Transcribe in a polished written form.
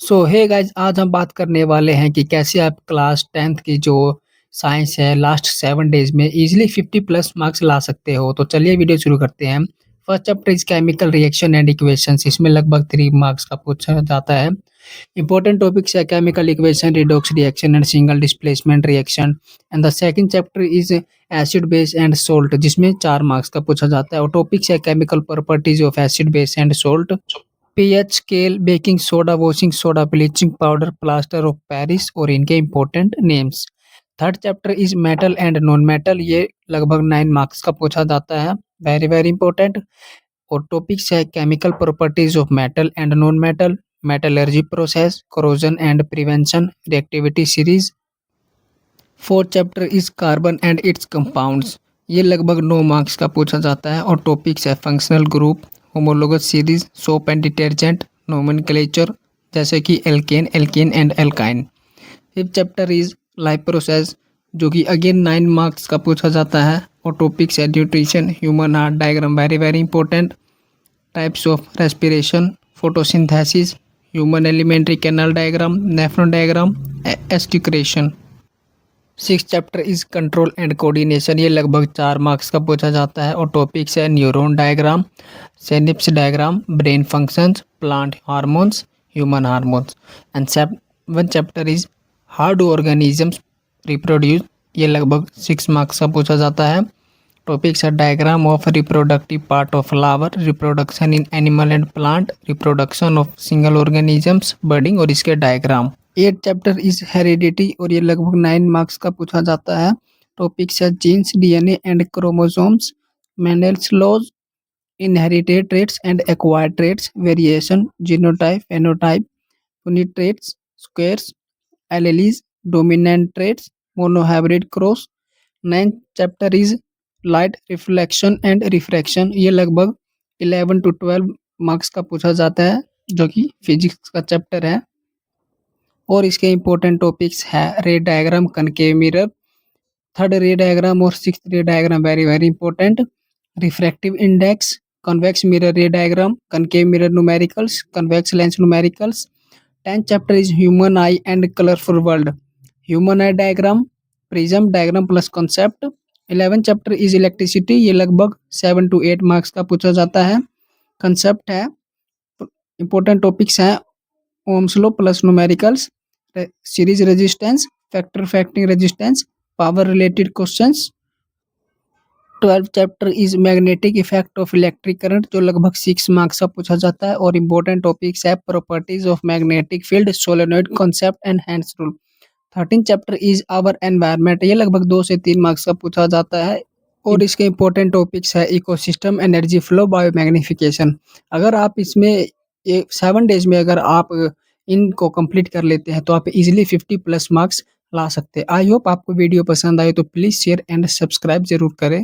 सो hey guys, आज हम बात करने वाले हैं कि कैसे आप क्लास 10th की जो साइंस है लास्ट 7 डेज में इजीली 50 प्लस मार्क्स ला सकते हो। तो चलिए वीडियो शुरू करते हैं। First chapter is chemical reaction and equations. इसमें लगभग 3 मार्क्स का पूछा जाता है। इंपॉर्टेंट टॉपिक्स है chemical equation, redox reaction and single displacement reaction. And the second chapter is acid base and salt, जिसमें 4 मार्क्स का पूछा जाता है। और टॉपिक्स है chemical properties of acid base and salt, pH scale, baking soda, washing soda, bleaching powder, plaster of Paris और इनके important names. Third chapter is metal and non metal. ये लगभग 9 मार्क्स का पूछा जाता है, वेरी वेरी इंपॉर्टेंट। और topics है chemical properties of metal and non metal, metallurgy process, corrosion and prevention, reactivity series. Fourth chapter is carbon and it's compounds. ये लगभग 9 मार्क्स का पूछा जाता है। और टॉपिक्स है functional group, homologous series, soap and detergent, nomenclature जैसे कि alkane, alkene and alkyne. Fifth chapter is life process, जो कि अगेन 9 मार्क्स का पूछा जाता है। और टॉपिक्स है nutrition, human heart diagram, very very important, types of respiration, photosynthesis, human alimentary canal diagram, nephron diagram, excretion. Six chapter is control and coordination. ये लगभग 4 मार्क्स का पूछा जाता है। और टॉपिक्स है neuron diagram, synapse diagram, brain functions, plant hormones, human hormones. And seven chapter is how do organisms reproduce. ये लगभग 6 मार्क्स का पूछा जाता है। टॉपिक्स है diagram of reproductive part of flower, reproduction in animal and plant, reproduction of single organisms, budding और इसके diagram. Eight chapter is heredity और ये लगभग 9 मार्क्स का पूछा जाता है। टॉपिक्स है genes, DNA and chromosomes, Mendel's laws, inherited traits and acquired traits, variation, genotype, phenotype, unit traits, squares, alleles, dominant traits, monohybrid cross. Ninth chapter is light reflection and refraction. ये लगभग 11 to 12 marks का पूछा जाता है, जो कि physics का chapter है। और इसके इम्पोर्टेंट टॉपिक्स है ray diagram, concave mirror, third ray diagram और sixth ray diagram, very very important. Refractive index, convex mirror ray diagram, concave mirror numericals, convex lens numericals. 10th chapter is human eye and colourful world, human eye diagram, prism diagram plus concept. 11th chapter is electricity. ये लगभग 7 to 8 marks का पूछा जाता है। Concept है, important topics हैं Ohm's law plus numericals, series resistance, फैक्टर फैक्टिंग resistance, power related questions. 12th chapter is magnetic effect of electric current, जो लगभग 6 मार्क्स का पूछा जाता है। और इंपॉर्टेंट टॉपिक्स है properties of magnetic field, solenoid concept and hands rule. 13th chapter is our environment. ये लगभग 2 से 3 मार्क्स का पूछा जाता है। और इसके इंपॉर्टेंट टॉपिक्स है इकोसिस्टम, एनर्जी फ्लो, बायोमैग्निफिकेशन। अगर आप इसमें 7 डेज में अगर आप इनको कंप्लीट कर लेते हैं तो आप इजीली 50 प्लस मार्क्स ला सकते हैं। आई होप आपको वीडियो पसंद आए तो प्लीज़ शेयर एंड सब्सक्राइब जरूर करें।